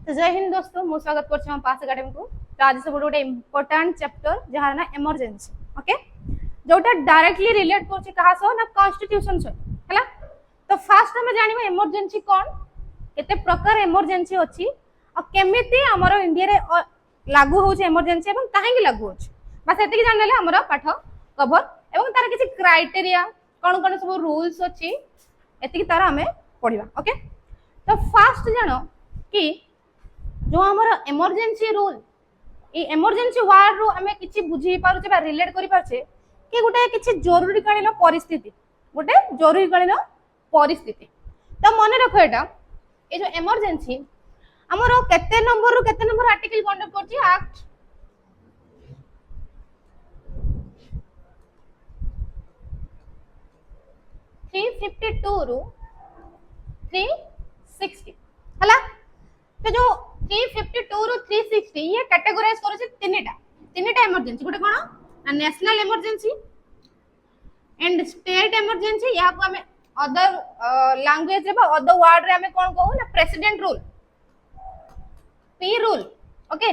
तो जय हिंद दोस्तों, मु स्वागत करछि हम पास एकेडमी को। तो आज सब गोटे इंपोर्टेंट चैप्टर जहार ना इमरजेंसी, ओके, जोटा डायरेक्टली रिलेट करछि कहा सो ना कॉन्स्टिट्यूशन से हला। तो फास्ट हम जानिबा इमरजेंसी कोन, केते प्रकार इमरजेंसी अछि और केमिति हमरो इंडिया रे लागू होछि इमरजेंसी एवं काहेकि लागू होछि, बस एतिक जानले हमरो पाठ कवर एवं तार किछि क्राइटेरिया कोन कोन सब रूल्स अछि एतिक तार हमें पढिबा। ओके, तो फास्ट जानो कि जो हमर इमरजेंसी रूल ए इमरजेंसी वार्ड रो हमें किछि बुझी पारु बा रिलेट करि पारछे कि गोटे किछि जरूरीकालीन परिस्थिति, गोटे जरूरीकालीन परिस्थिति। तो मन रखो एटा ए जो इमरजेंसी हमरो केते नंबर आर्टिकल कंडक्ट करछि एक्ट 352 रु 360 हला। तो जो 352 रु 360 ये कैटेगराइज करू तीनटा इमरजेंसी, गोटे कोन national emergency and state emergency, या को हमें अदर लैंग्वेज रे बा अदर वर्ड रे हमें कोन कहू ना president rule, P rule. Okay,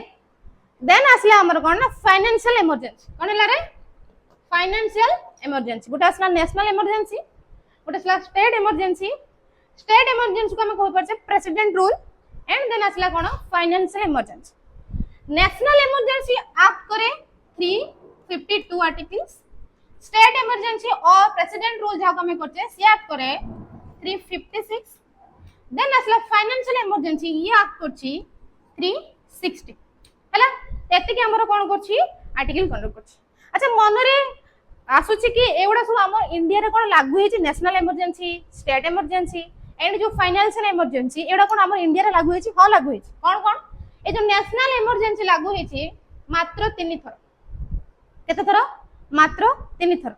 then आसला हमर कोन ना फाइनेंशियल इमरजेंसी, कोन हला रे फाइनेंशियल इमरजेंसी। गोटे आसला नेशनल इमरजेंसी, गोटे आसला स्टेट इमरजेंसी। स्टेट इमरजेंसी को हमें कहि परछे प्रेसिडेंट रूल एंड देन आसला कोन financial emergency. National emergency act करे 352 आर्टिकल्स, स्टेट इमरजेंसी और प्रेसिडेंट रूल जहाँ हमें करछे से एक्ट करे 356। देन आसला फाइनेंशियल इमरजेंसी ये एक्ट करछि 360 हला। एति के हमर कोन करछि आर्टिकल कंडक्ट करछि। अच्छा, मनरे आसुछि कि एवडा सब हमर इंडिया रे कोन लागू हेछि national emergency, state emergency and जो फाइनेंशियल इमरजेंसी एवडा कोन हमर इंडिया रे लागू हेछि? हां लागू हेछि। कोन कोन ए जो नेशनल इमरजेंसी लागू हेछि मात्र 3 थर। केते थर? मात्र 3 थर।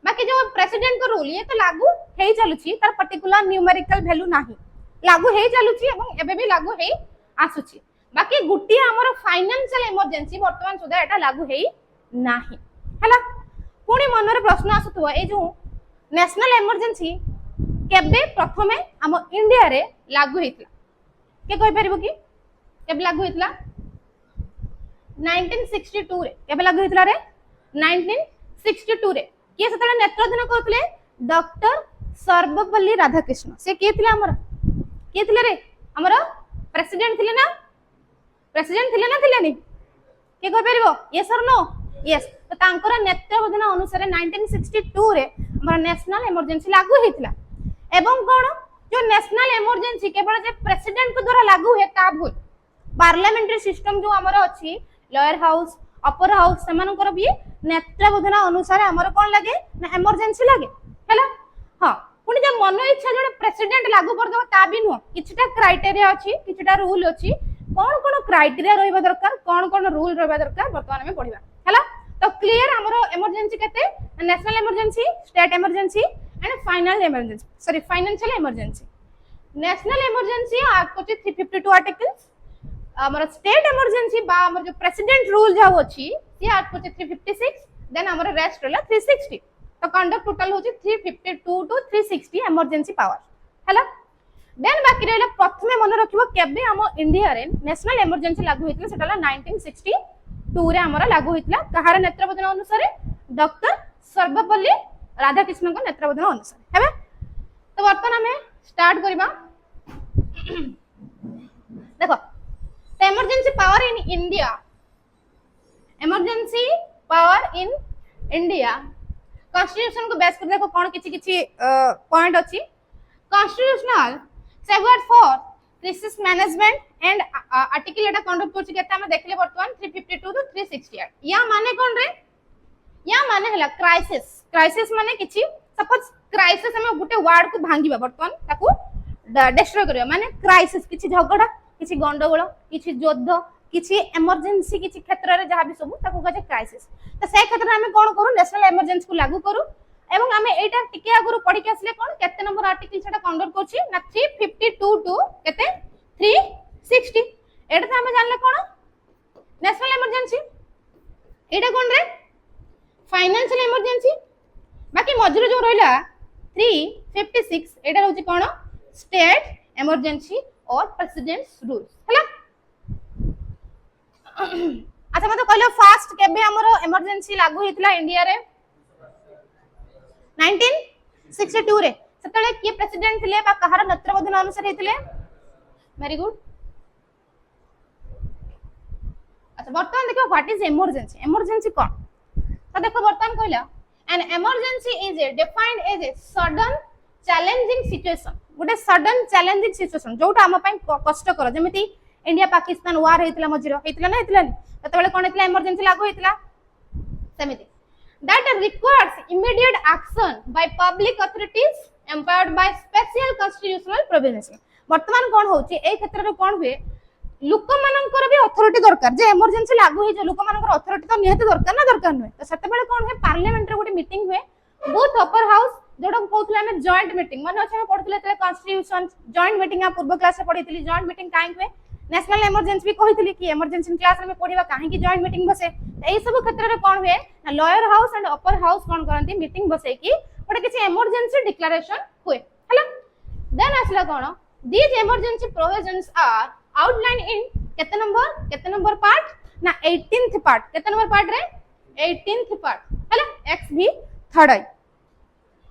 बाकी जो प्रेसिडेंट को रूल ये तो लागू हेइ चलुछि, तार पर्टिकुलर न्यूमेरिकल वैल्यू नाही, लागू हेइ चलुछि एवं एबे भी लागू हेइ आसुछि। बाकी गुटी हमर फाइनेंशियल इमरजेंसी वर्तमान सुधा एटा लागू हेइ नाही हला। पुणी मन रे प्रश्न आसुथुवा ए जो नेशनल इमरजेंसी केबे प्रथमे हम इंडिया रे लागू हेतला, के कहि परिबो कि केबे लागू हेतला? 1962 रे। केबे लागू हेतला रे? 1962 रे। के सेतले नेतृत्व करथले? डॉक्टर सर्वपल्ली राधाकृष्ण। से के थिले हमर? के थिले रे? हमर प्रेसिडेंट थिले ना? प्रेसिडेंट थिले ना थिले नी? के कहि परिबो? यस और नो? यस। तो तांकर नेतृत्व अनुसार 1962 रे हमर नेशनल इमरजेंसी लागू हेतला। एवं कोन जो नेशनल इमरजेंसी केवल जे प्रेसिडेंट को द्वारा लागू है ता भूल। पार्लियामेंट्री सिस्टम जो हमर अछि लोअर हाउस अपर हाउस सेमानकर भी नेतृत्व अनुसार हमर कोन लागे ना इमरजेंसी लागे हला। हां, पुनी जे मन इच्छा जो प्रेसिडेंट लागू कर दो ता भी नो, किछटा क्राइटेरिया अछि, किछटा रूल अछि, कोन कोन क्राइटेरिया रहबा दरकार, कोन कोन रूल रहबा दरकार वर्तमान में पढिबा हला। तो क्लियर हमरो इमरजेंसी केते? National emergency, state emergency and final emergency, sorry financial emergency. National emergency act को 352 आर्टिकल्स, हमर स्टेट इमरजेंसी बा हमर जो प्रेसिडेंट रूल जाउ अछि से एक्ट को 356, देन हमर रेस्ट रहला 360। तो कंडक्ट टोटल होछि 352 टू 360 इमरजेंसी पावर हला। देन बाकी रहला प्रथमे मन रखिबो केबे हम इंडिया रे नेशनल इमरजेंसी लागू हेतला, सेटाला 1962 रे हमर लागू हेतला। कहार नेतृत्व अनुसार? डॉक्टर सर्वपल्ली राधाकृष्ण को नेतृत्व अनुसार हेबे। तो वर्तमान हमें स्टार्ट करबा। देखो, तो emergency power in India, emergency power in India constitution को बेस कर देखो कोन किछि पॉइंट अछि। Constitutional safeguard for crisis management and article Etah conduct करछि केता हम देखले वर्तमान 352 टू 368। या माने कोन रे? या माने हला क्राइसिस। क्राइसिस माने किछि सपोज क्राइसिस हम गुटे वर्ड को भांगीबा वर्तमान ताको डिस्ट्रॉय करिया, माने क्राइसिस किछि झगड़ा, किछि गंडगोल, किछि युद्ध, किछि इमरजेंसी, किछि क्षेत्र रे जहां भी सब ताको कहे क्राइसिस। तो से क्षेत्र में हम कोन करू? नेशनल इमरजेंसी को लागू करू एवं हमें एटा टिके आगुरु पढी के आसले कोन केते नंबर आर्टिकल सेटा कंडक्ट करछि ना 352 टू केते 360। एटा त हम जानले कोन नेशनल इमरजेंसी, एटा कोन रे फाइनेंशियल इमरजेंसी। बाकी मझिरे जो रहला 356 एटा होछि कोन स्टेट इमरजेंसी और प्रेसिडेंट्स रूल्स हला। अच्छा मत कहलो फास्ट केबे हमर इमरजेंसी लागू हेतला इंडिया रे 1962 रे सेतले के प्रेसिडेंट थिले बा कहार नेतृत्वाधीन अनुसार हेतले वेरी गुड अच्छा बर्तमान देखो व्हाट इज इमरजेंसी इमरजेंसी कोन तो देखो बर्तमान कहला an emergency is defined as a sudden challenging situation गोटे सडन चैलेंजिंग सिचुएशन जोटा हम पई कष्ट कर जेमिति इंडिया पाकिस्तान वार हेतला मजिरो हेतला ना हेतला ततबेले कोन हेतला इमरजेंसी लागू हेतला सेमिति that requires immediate action by public authorities empowered by special constitutional provisions वर्तमान कोन होची ए क्षेत्र रे कोन हुए लोक मानकर भी अथॉरिटी दरकार जे इमरजेंसी लागू हे जे लोक मानकर अथॉरिटी तो निहत दरकार ना दरकार न तो सेते कोन है पार्लियामेंट रे गोटे मीटिंग हुए बोथ अपर हाउस जोडा कहथले हमें जॉइंट मीटिंग माने अच्छा पढथले तले कॉन्स्टिट्यूशन जॉइंट मीटिंग आ पूर्व क्लास रे पढीतली जॉइंट मीटिंग काहे हुए नेशनल इमरजेंसी भी कहितली कि इमरजेंसी क्लास में पढीबा काहे कि जॉइंट मीटिंग बसे एई सब क्षेत्र रे कोन हुए ना lower house and upper house कोन करंती मीटिंग बसे कि गोटे किछि इमरजेंसी डिक्लेरेशन हुए हला देन असला कोन these emergency provisions are outlined in केते नंबर पार्ट ना 18th पार्ट केते नंबर पार्ट रे 18th पार्ट हला एक्स भी third I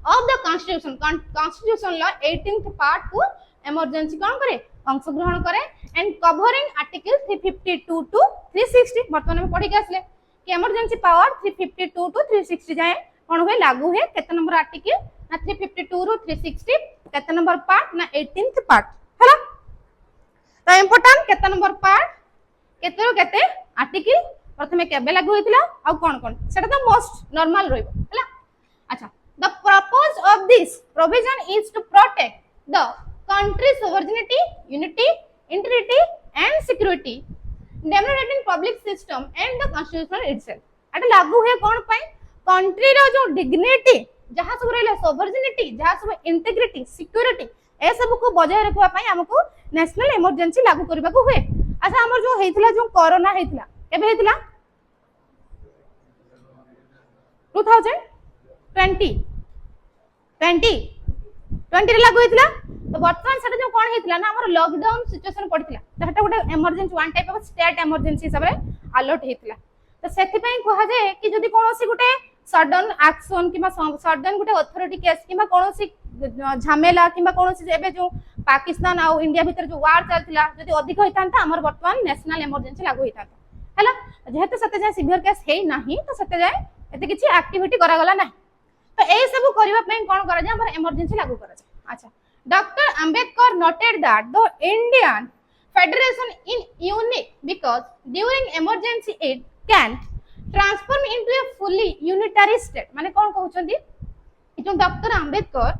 of the constitution law 18th part को emergency कौन करे अंश ग्रहण करे and covering article 352 to 360 वर्तमान में पढ़ी के आसले कि emergency power 352 to 360 जाए कौन हुए लागू है केते नंबर आर्टिकल ना 352 रो 360 केते नंबर पार्ट ना 18th पार्ट हला तो इंपोर्टेंट केते नंबर पार्ट केते रो केते आर्टिकल प्रथमे केबे लागू होइतिला आ कोन कोन सेटा तो मोस्ट नॉर्मल रहइबो हला अच्छा the purpose of this provision is to protect the country's sovereignty unity integrity and security democratic public system and the constitution itself एटा लागू है कोन पई कंट्री रो जो डिग्निटी जहा सब रहले सोवरेनिटी जहा सब इंटीग्रिटी सिक्योरिटी ए सब को बजाय रखवा पई हमको नेशनल इमरजेंसी लागू करबा को हुए अच्छा हमर जो हेतिला जो कोरोना हेतिला केबे हेतिला 2020 रे लागू हेतिला तो वर्तमान सेटा जो कोन हेतिला ना हमर लॉकडाउन सिचुएशन पड़तिला तो सेटा गोटे emergency one type of state emergency हिसाब रे अलर्ट हेतिला तो सेति पई कहआ जाय कि जदी कोनोसी गोटे सडन एक्शन किबा सडन गोटे अथॉरिटी केस किबा कोनोसी झमेला किबा कोनोसी एबे जो पाकिस्तान आ इंडिया भीतर जो वार चलतिला जदी अधिक होइतांता हमर वर्तमान नेशनल इमरजेंसी लागू होइतांता हला जेहेतु सते जाय सिवियर केस हेई नाही तो सते जाय एते किछि एक्टिविटी करा गला नाही तो ए सब करबा पई कोन करा जाय हमर इमरजेंसी लागू करा जाय अच्छा doctor Ambedkar noted that the Indian federation in unique because during emergency it can transform into A fully unitary state माने कोन कहउछंदी जो डॉक्टर अंबेडकर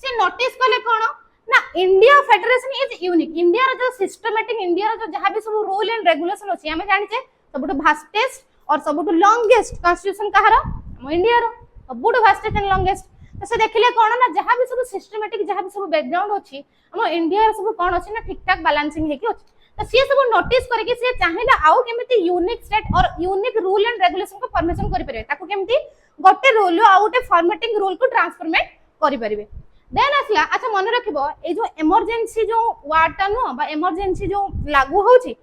से नोटिस कले कोन ना India federation is unique India रो जो सिस्टमैटिक इंडिया रो जो जहां भी सब रूल एंड रेगुलेशन अछि हमें जानि छे सबटु भास्टेस्ट और सबटु लॉन्गेस्ट कॉन्स्टिट्यूशन कहार हम इंडिया रो सबटु भास्टेस्ट एंड लॉन्गेस्ट तो से देखिले कोन ना जहां भी सब सिस्टमैटिक जहां भी सब बैकग्राउंड अछि हम इंडिया रो सब कोन अछि ना ठीक ठाक बैलेंसिंग हे कि अछि तो सी सब नोटिस करके से चाहिला आउ केमिति यूनिक स्टेट और यूनिक रूल एंड रेगुलेशन को परमिशन करि परिबे ताको केमिति गोटे रूल आ गोटे फॉर्मेटिंग रूल को ट्रांसफॉर्मेट करि परिबे देन असला अच्छा मन रखिबो ए जो इमरजेंसी जो वाटा नो बा इमरजेंसी जो लागू होछि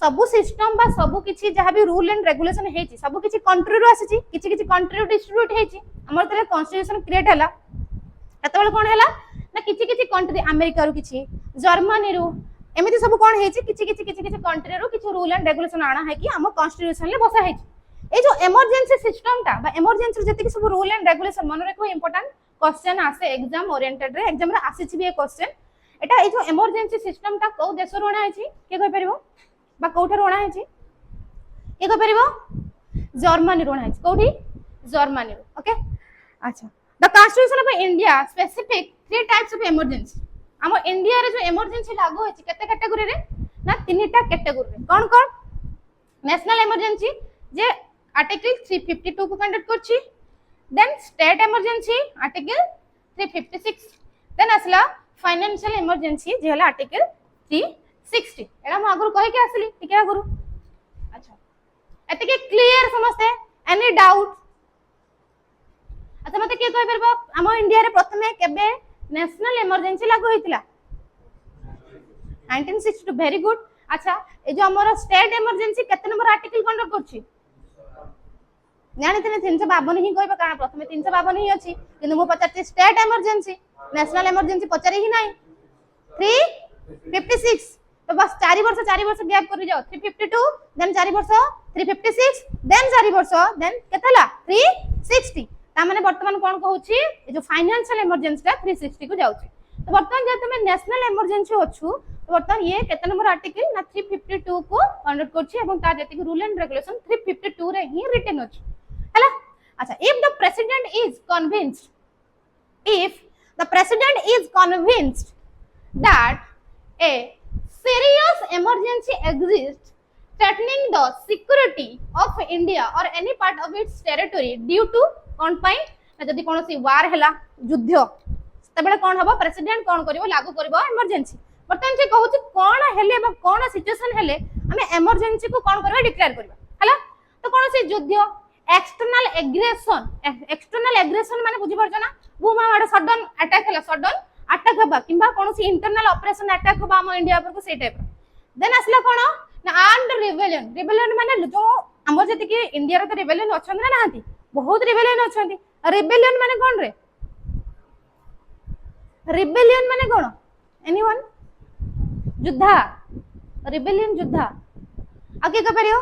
सबु सिस्टम बा सबु किछि जहा भी रूल एंड रेगुलेशन हेछि सबु किछि कंट्री रो आछि किछि किछि कंट्री रो डिस्ट्रीब्यूट हेछि हमर तले कॉन्स्टिट्यूशन क्रिएट हला एतबेल कोन हला ना किछि किछि कंट्री अमेरिका रो किछि जर्मनी रो एमिति सब कोन हेछि किछि कंट्री रो किछि रूल एंड रेगुलेशन आना है कि हम कॉन्स्टिट्यूशन ले बसा हेछि ए जो इमरजेंसी सिस्टम ता बा इमरजेंसी जति सब रूल एंड रेगुलेशन मन रखो इंपोर्टेंट क्वेश्चन आसे एग्जाम ओरिएंटेड रे एग्जाम रे आसी छि बे क्वेश्चन एटा ए जो इमरजेंसी सिस्टम ता को देश रो आना हेछि के कहि परिबो बा कोठा रो आना हेछि के कहि परिबो जर्मनी रो आना हेछि कोठी जर्मनी रो ओके अच्छा the constitution of India specific three types of emergency हम इंडिया रे जो इमरजेंसी लागू होछि केते कैटेगरी रे ना तीनटा कैटेगरी रे कोन कोन नेशनल इमरजेंसी जे आर्टिकल 352 को कंडक्ट करछि then state emergency article 356 then असला फाइनेंशियल इमरजेंसी जे हला आर्टिकल 360 एडा हम आगुर कहि के आसली ठीक है आगुर अच्छा एते के क्लियर समझते एनी डाउट अच्छा मते के कहि परबो हम इंडिया रे प्रथमे केबे नेशनल इमरजेंसी लागू होइतिला 1962 वेरी गुड अच्छा ए जो हमर स्टेट इमरजेंसी केते नंबर आर्टिकल कंडक्ट करछि जानिते 352 ही कहबा कारण प्रथमे 352 ही अछि किंतु मु पचारछि स्टेट इमरजेंसी नेशनल इमरजेंसी पचारि ही नाही 356 तो बस 4 वर्ष गैप कर जाओ 352 देन 4 वर्ष 356 देन 4 वर्ष देन केतला 360 ता माने वर्तमान कोन कहूची ए जो फाइनेंशियल इमरजेंसी 360 को जाउची तो वर्तमान जे तुमे नेशनल इमरजेंसी अछु तो वर्तमान ये केते नंबर आर्टिकल ना 352 को कंडक्ट करछि एवं ता जति रूल एंड रेगुलेशन 352 रे ही रिटन अछि हला अच्छा if the president is convinced that a serious emergency exists threatening the security of India or any part of its territory due to कोन पई जदी कोनोसी वार हैला युद्ध तबेले कोन हबो प्रेसिडेंट कोन करिवो लागू करिवो इमरजेंसी बर्तन जे कहूची कोन हेले बा कोन सिचुएशन हेले हमें इमरजेंसी को कोन करबा डिक्लेयर करबा हला तो कोनोसी युद्ध एक्सटर्नल एग्रेशन माने बुझी परछ ना बुमा माडे सडन अटैक हबा किबा कोनोसी इंटरनल ऑपरेशन अटैक हबा हम इंडिया पर को से टाइप देन असला कोन ना आर्म्ड रिबेलियन माने जो हमर जति कि इंडिया रो तो रिबेलियन अछन ना नाहंती बहुत रिबेलियन अछंती रिबेलियन माने कोन रे रिबेलियन माने कोन एनीवन युद्धा रिबेलियन युद्धा आगे का परियो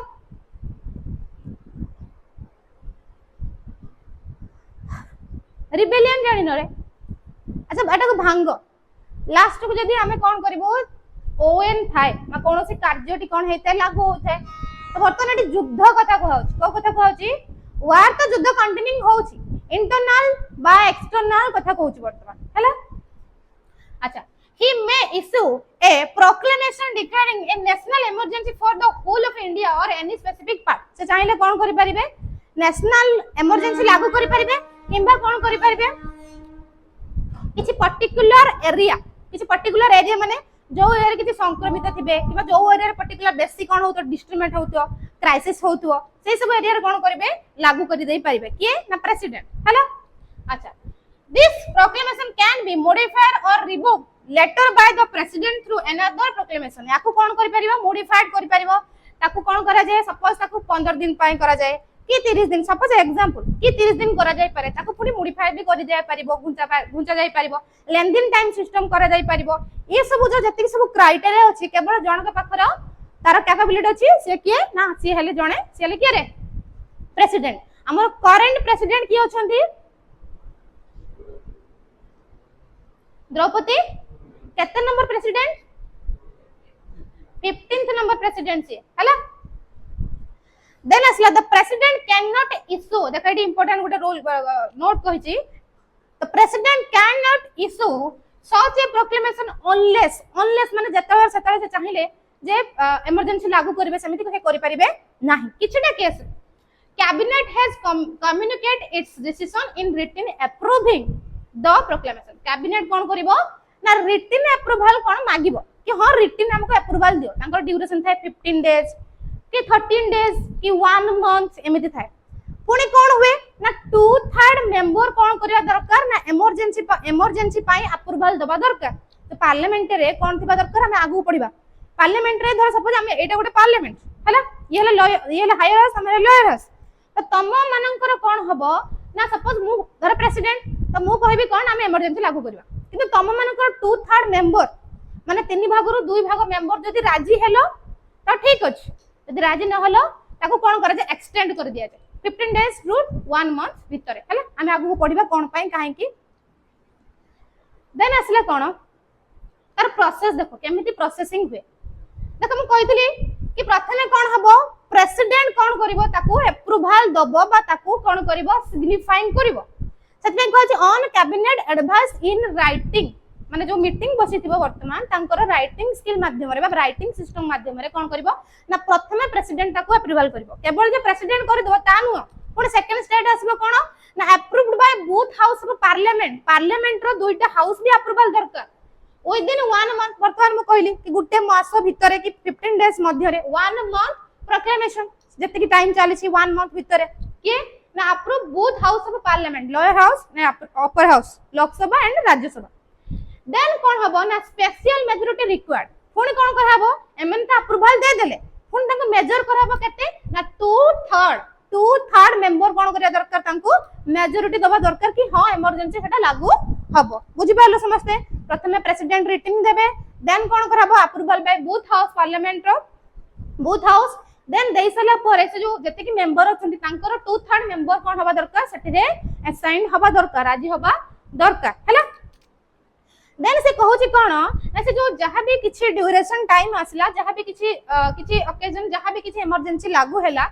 रिबेलियन जानि न रे अच्छा एटा को भांग लास्ट को जदी हमें कोन करबो ओएन थाए मा कोनोसी कार्यटी कोन हेते लागू होते तो वर्तमान एटी युद्ध कथा कहउची को कथा कहउची वार तो युद्ध कंटिन्यूइंग होउची इंटरनल बा एक्सटर्नल कथा कहउची वर्तमान हैला अच्छा he may issue a proclamation declaring a national emergency for the whole of India or any specific part से चाहिले कोन करि परिबे नेशनल इमरजेंसी लागू करि परिबे किंबा कोन करि परिबे किछि पर्टिकुलर एरिया माने जो एरिया किछि संक्रमित थिबे किबा जो एरिया रे पर्टिकुलर बेसी कोन होतो डिस्ट्रीब्यूट होतो क्राइसिस होतो से सब एरिया रे कोन करिवे लागू करि देई परिबे के ना प्रेसिडेंट हेलो अच्छा this proclamation can be modified or revoked later by the president through another proclamation याकू कोन करि परिबो मॉडिफाइड करि परिबो ताकू कोन करा जाय सपोज ताकू 15 दिन पय करा जाय कि 30 दिन सपोज एग्जांपल कि 30 दिन करा जाय पारे ताकू पुनी मॉडिफाइड भी करि जाय परिबो घुंचा जाय परिबो लेंदिन टाइम सिस्टम करा जाय परिबो ये सब जो जति सब क्राइटेरिया अछि केवल जण के पाखर तार कैपेबिलिटी अछि से के ना से हेले जणे से हेले के रे प्रेसिडेंट हमर करंट प्रेसिडेंट की अछंती द्रौपदी केते number president 15th number president से हला देन असला the president can not issue देखा इट इंपोर्टेंट गोटे रूल नोट कहिची the president can not issue such a proclamation unless माने जतवार सतवार से चाहिले जे इमरजेंसी लागू करबे समिति के करि परिबे नाही किछटा case cabinet has communicate its decision in written approving the proclamation cabinet कोन करिवो ना रिटन अप्रूवल कोन मागिवो कि हां रिटन हमको अप्रूवल दियो तांकर ड्यूरेशन थाए 15 डेज कि 13 डेज कि 1 मंथ एमिति थाए पुनी कोन हुए ना 2/3 मेंबर कोन करिया दरकार ना इमरजेंसी पाई अप्रूवल दबा दरकार तो पार्लियामेंट रे कोन थिबा दरकार हम आगु पढिबा पार्लियामेंट रे धर सपोज हम एटा गोटे पार्लियामेंट हला ये हायर हाउस हमरे लोअर हाउस तो तम मानकर कोन हबो ना सपोज मु धर प्रेसिडेंट तो मु कहबी कोन हम इमरजेंसी लागू करबा किंतु तम मानकर 2/3 मेंबर माने 3 भागरु 2 भाग मेंबर जदी राजी हेलो तो ठीक अछि जदी राजी न हलो ताको कोन करे जे एक्सटेंड कर दिया जाय 15 डेज रु 1 मंथ भीतर हला हम आगु पढिबा कोन पई काहे की देन असला कोन तार प्रोसेस देखो केमिति प्रोसेसिंग हुए देखो हम कहितली कि प्रथमे कोन हबो प्रेसिडेंट कोन करिवो ताको अप्रूवल दबो बा ताको कोन करिवो सिग्निफाइंग करिवो सतमे कहछि on cabinet advice in writing माने जो मीटिंग बसिथिबो वर्तमान तांकर राइटिंग स्किल माध्यम रे बा राइटिंग सिस्टम माध्यम रे कोन करिवो ना प्रथमे प्रेसिडेंट ताको अप्रूवल करिवो केवल जे प्रेसिडेंट करि दो ता नु पुनी सेकंड स्टेट आसबो कोन ना approved by both house of parliament रो दुईटा हाउस भी अप्रूवल दरकार विदिन 1 मंथ वर्तमान मु कहली कि गुटे मास भितरे कि 15 डेज मध्य रे 1 मंथ प्रोक्लेमेशन जते कि टाइम चली छी 1 मंथ भितरे के ना approve both house of parliament lower house ना upper house Lok Sabha and Rajya Sabha then कोन हबो ना स्पेशल मेजॉरिटी रिक्वायर्ड पुणी कौन कराबो एमन तो अप्रूवल दे देले पुणी तांको मेजर कराबो केते ना 2/3 मेंबर कौन करिया दरकार तांको मेजॉरिटी दबा दरकार कि हां इमरजेंसी सेटा लागू हबो बुझि पालो समस्ते प्रथमे प्रेसिडेंट रिटिंग देबे देन कौन कराबो approval by both house parliament रो बूथ हाउस देन देई सला परे से जो जते कि मेंबर अछंती तांकर 2/3 मेंबर कौन हबा दरकार सेठी रे असाइन हबा दरकार राजी हबा दरकार हैला देन से कहूची कोन ना से जो जहां भी किछि ड्यूरेशन टाइम आसला जहां भी किछि ओकेजन जहां भी किछि इमरजेंसी लागू हैला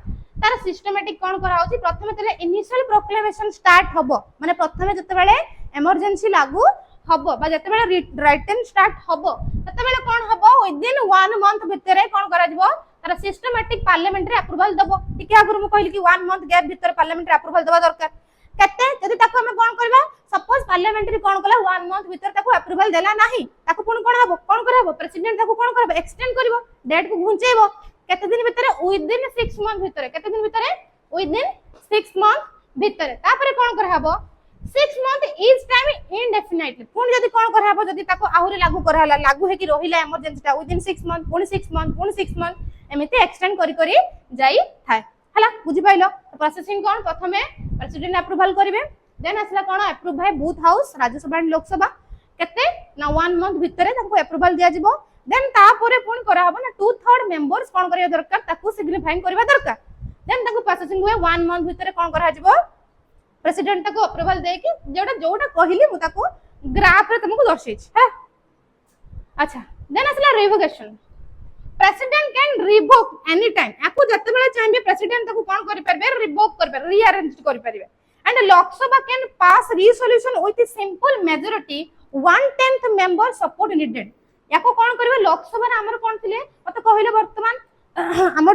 तार सिस्टमैटिक कोन करा होची प्रथमे तले इनिशियल प्रोक्लेमेशन स्टार्ट हबो माने प्रथमे जते बेले इमरजेंसी लागू हबो बा जते बेले रिटन स्टार्ट हबो तते बेले कोन हबो विद इन 1 मंथ भितरे कोन करा जिवो तार सिस्टमैटिक पार्लियामेंट्री अप्रूवल दबो टिके आगुर मु कहली कि 1 मंथ गैप भितर पार्लियामेंट्री अप्रूवल दबा दरकार केते जदि ताको हम कोन करबा सपोज पार्लियामेंट्री कोन कला 1 मंथ भितर ताको अप्रूवल देला नाही ताको पुन कोन हबो कोन करबो प्रेसिडेंट ताको कोन करबो एक्सटेंड करबो डेट को घुंचेबो केते दिन भितर विद इन 6 मंथ भितर केते दिन भितर विद इन 6 मंथ भितर तापरे कोन करहबो 6 मंथ इज टाइम इनडेफिनाइटली पुन जदि कोन करहबो जदि ताको आहुरे लागू करहला लागू हे कि रहिला इमरजेंसी ता विद इन 6 मंथ पुन 6 मंथ पुन 6 मंथ एमिते एक्सटेंड करी करी जाई थाए हला बुझि पाइलो प्रोसेसिंग कोन प्रथमे प्रेसिडेंट अप्रूवल करिवे देन असला कोन approve by both house Rajya Sabha and Lok Sabha केते ना 1 मंथ भितरे ताको अप्रूवल दिया जिवो देन तापरे पुन करा हबो ना 2/3 मेंबर्स कोन करिया दरकार ताको सिग्निफाइंग करबा दरकार देन ताको प्रोसेसिंग हुए 1 मंथ भितरे कोन करा जिवो प्रेसिडेंट ताको अप्रूवल दे कि जोटा कहिली मु ताको ग्राफ रे तुमको दर्शै छै अच्छा देन असला revocation president can revoke any time आको जते बेले चाहे प्रेसिडेंट ताको कोन करि परबे रिवोक करबे रीअरेंज करि परबे and Lok Sabha can pass resolution with simple majority 1/10 member support needed याको कोन करबे लोकसभा रे हमर कोन थिले मते कहिलो वर्तमान हमर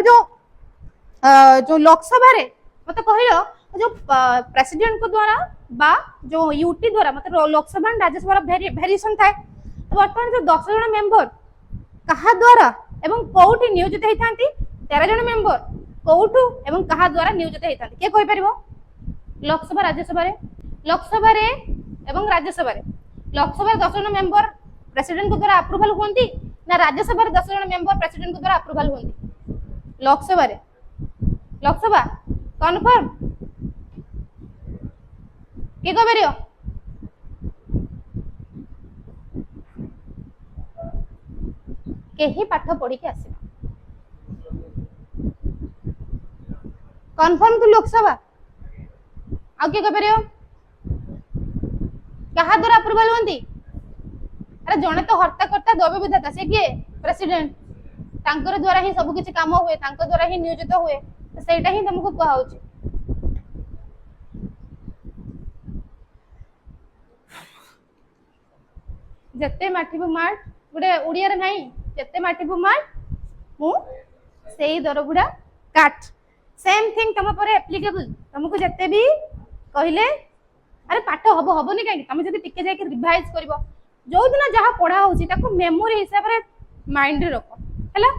जो लोकसभा रे मते कहिलो जो प्रेसिडेंट को द्वारा बा जो यूटी द्वारा मते लोकसभा एंड राज्यसभा वेरिएशन थाए तो वर्तमान जो 10 जन मेंबर कहा द्वारा एवं कोउटी नियोजित हेतांती 13 जन मेंबर कोउटू एवं कहा द्वारा नियोजित हेतांती के कहि परिबो लोकसभा लोकसभा रे एवं राज्यसभा रे लोकसभा 10 जन मेंबर प्रेसिडेंट को द्वारा अप्रूवल होंती ना राज्यसभा रे 10 जन मेंबर प्रेसिडेंट को द्वारा अप्रूवल होंती लोकसभा कन्फर्म के को बेरियो केही पाठ पढ़ी के आसीना कन्फर्म तो लोकसभा आ के को बेरियो कहा द्वारा अप्रूवल होंती अरे जने तो हर्ता करता दबे विधाता से किए प्रेसिडेंट तांकर द्वारा ही सब किछि काम हुए तांकर द्वारा ही नियोजित हुए तो सेटा ही तुमको कहा होची जत्ते माठीबु मार गुडे उड़िया रे नाही जत्ते माठीबु मार मु सेही दरबुडा काट सेम थिंग तुम पर एप्लीकेबल तुमको जत्ते भी कहिले अरे पाठ हबो नि काई तुम जदी टिके जाय के रिवाइज करबो जो दिन जहा पढ़ा होची ताको मेमोरी हिसाब रे माइंड रे रखो हैला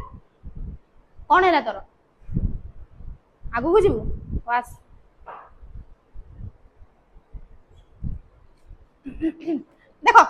कोन हैला तोर आगु बुझिबु बस देखो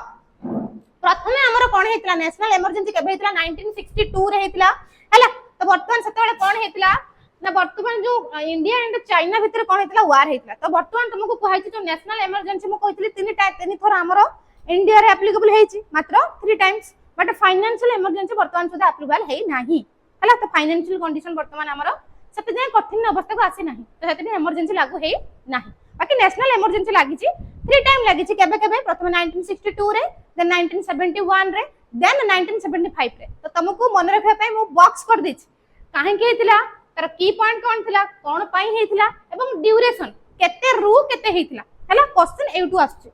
प्रथमे हमर कोन हेतला नेशनल इमरजेंसी केबे हेतला 1962 रे हेतला हैला तो वर्तमान सेतेबेले कोन हेतला ना वर्तमान जो इंडिया एंड चाइना भितर कोन हेतला वार हेतला तो वर्तमान तुमको कहै छी जो नेशनल इमरजेंसी मु कहतली तीन थोर हमर इंडिया रे एप्लीकेबल हेची मात्र 3 टाइम्स बट फाइनेंशियल इमरजेंसी वर्तमान सुधा अप्रूवल हे नाही हला तो फाइनेंशियल कंडीशन वर्तमान हमर सते जे कठिन अवस्था को आसी नाही तो हेते इमरजेंसी लागू हे नाही बाकी नेशनल इमरजेंसी लागि छी 3 टाइम लागि छी केबे केबे प्रथम 1962 रे देन 1971 रे देन 1975 रे तो तुमको मन रखा पई मु बॉक्स कर दै छी काहे के हेतिला तार की पॉइंट कोन थिला कोन पई हेतिला एवं ड्यूरेशन केते रु केते हेतिला हला क्वेश्चन एउटू आछी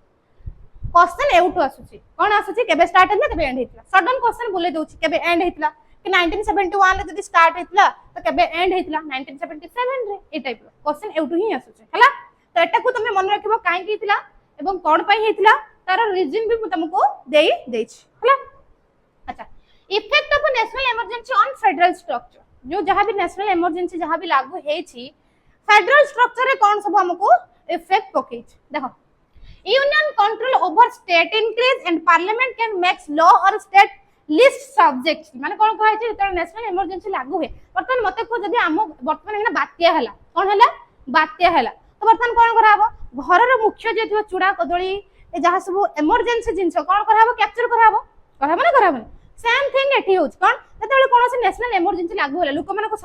क्वेश्चन एउटू आछी कोन आछी केबे स्टार्ट हेतिला केबे एंड हेतिला सडन क्वेश्चन बोले दोछि केबे एंड हेतिला कि 1971 रे जदी स्टार्ट हेतिला तो केबे एंड हेतिला 1977 रे ए टाइप रो क्वेश्चन एउटू ही आछी हला तो एटा को तुमे मन रखिबो काहे की हेतिला एवं कोन पई हेतिला तार रीजन भी तुमको देई देछि हला अच्छा effect of national emergency on federal structure जो जहां भी नेशनल इमरजेंसी जहां भी लागू हेछि फेडरल स्ट्रक्चर रे कोन सब हमको इफेक्ट पके देखो union control over state increase and parliament can makes law और स्टेट लिस्ट सब्जेक्ट माने कोन कहै छै जेतले नेशनल इमरजेंसी लागू हे बर्तमान मते को जदी हम बर्तमान एना बात्या हला कोन हला बात्या हला तो बर्तमान कोन कराबो घर रो मुख्य जे थियो चूड़ा कदली ए जहा सब इमरजेंसी जिंस कोन कराबो कैप्चर कराबो ना कराबो सेम थिंग एठी होछ कोन जेतले कोन से नेशनल इमरजेंसी लागू होला लोक मानको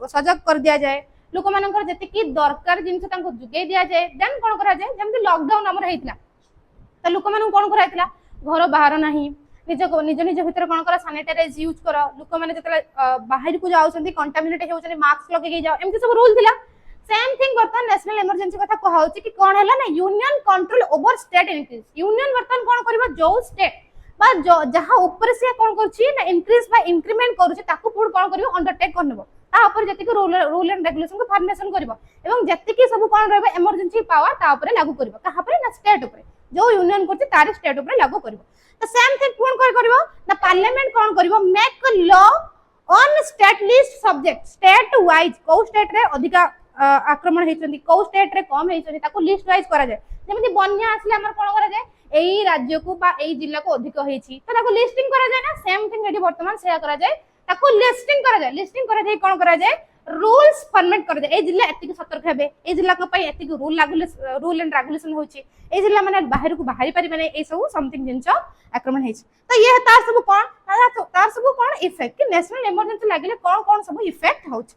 सजग कर दिया जाए लोक मानकर जति की दरकार जिंस तांको जुगै दिया जाए देन कोन करा जाए जेमति लॉकडाउन हमर हेतिला त लोक मानको कोन कराइतिला घर बाहर नाही निज निज भीतर कोन करा सैनिटाइज यूज करो लोक माने जतले बाहर को जाउछंती कंटामिनेट होउछंती मास्क लगे जाओ एमति सब रूल थिला सेम थिंग बर्तन नेशनल इमरजेंसी कथा कहउछि कि कोन हैला ना union control over state increase union बर्तन कोन करबा जो स्टेट बा जहां ऊपर से कोन करछि ना इंक्रीज बा इंक्रीमेंट करूछि ताकू पुड कोन करबो अंडरटेक करनबो ता ऊपर जति के रूल एंड रेगुलेशन को फॉर्मेशन करबो एवं जति के सब कोन रहबो इमरजेंसी पावर ता ऊपर लागू करबो कहा पर ना स्टेट ऊपर जो यूनियन करछि तार स्टेट ऊपर लागू करबो तो सेम थिंग कोन करबो ना पार्लियामेंट कोन करबो make law on state list subject state wise को स्टेट रे अधिका आक्रमण हेचंती को स्टेट रे कम हेचंती ताको लिस्ट वाइज करा जाय जेमति बन्या आसले हमर कोन करा जाय एई राज्य को बा एई जिल्ला को अधिक हेछि तो ताको लिस्टिंग करा जाय ना सेम थिंग एडी वर्तमान सेया करा जाय ताको लिस्टिंग करा जाय कोन करा जाय रूल्स फॉर्मेट कर दे ए जिल्ला एतिक सतर्क हेबे ए जिल्ला को पई एतिक रूल एंड रेगुलेशन होछि ए जिल्ला माने बाहर को बाहरी पारि माने ए सब समथिंग जिंस आक्रमण हेछि तो ये तार सब कोन इफेक्ट कि नेशनल इमरजेंसी लागिले कोन सब इफेक्ट होछि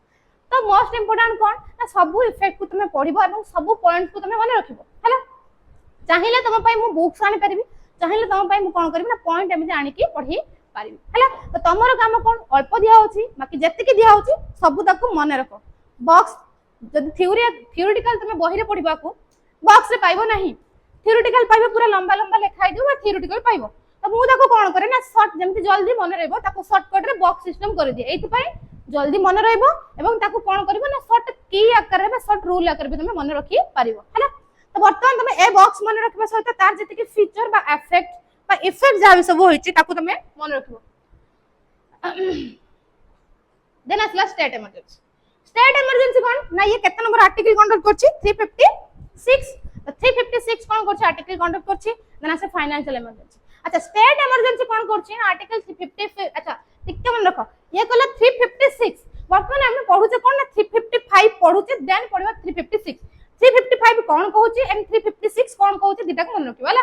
तो मोस्ट इंपोर्टेंट कोन ना सब इफेक्ट को तुमे पढिबो एवं सब पॉइंट को तुमे माने रखिबो हैला चाहिले तुम पई मु बुक्स आनी परिबी चाहिले तुम पई मु कोन करबी ना पॉइंट एमि आनी की पढी पारिबी हैला तो तमरो काम कोन अल्प दिया होछि बाकी जति की दिया होछि सब ताको मन रखो बॉक्स जदि थ्योरेटिकल तुमे बही रे पढिबा को बॉक्स रे पाइबो नाही थ्योरेटिकल पाइबो पूरा लंबा लंबा लिखाई दियो बा थ्योरेटिकल पाइबो तो मु ताको कोन करे ना शॉर्ट जेमति जल्दी मन रहबो ताको शॉर्टकट रे बॉक्स सिस्टम कर दिए एथि पई जल्दी मन रहबो एवं ताको कोन करबो ना शॉर्ट की आकार रे शॉर्ट रूल आकार रे तुमे मन रखी पारिबो हैला तो बर्तमान तुमे ए बॉक्स मन रखबा सहित तार जति की फीचर बा इफेक्ट जा भी सब होइछि ताको तुमे मन रखबो देन असला स्टेट इमरजेंसी कोन ना ये केतना नंबर आर्टिकल कंडक्ट करछि 356 तो 356 कोन करछि आर्टिकल कंडक्ट करछि देन असे फाइनेंशियल इमरजेंसी अच्छा स्टेट इमरजेंसी कोन करछि ना आर्टिकल 350 अच्छा टिके मन रखो ये कहला 356 वर्तमान हम पढुचे कोन ना 355 पढुचे देन पढिबा 356 355 कोन कहउछि एंड 356 कोन कहउछि दिटा को मन रखिबो होला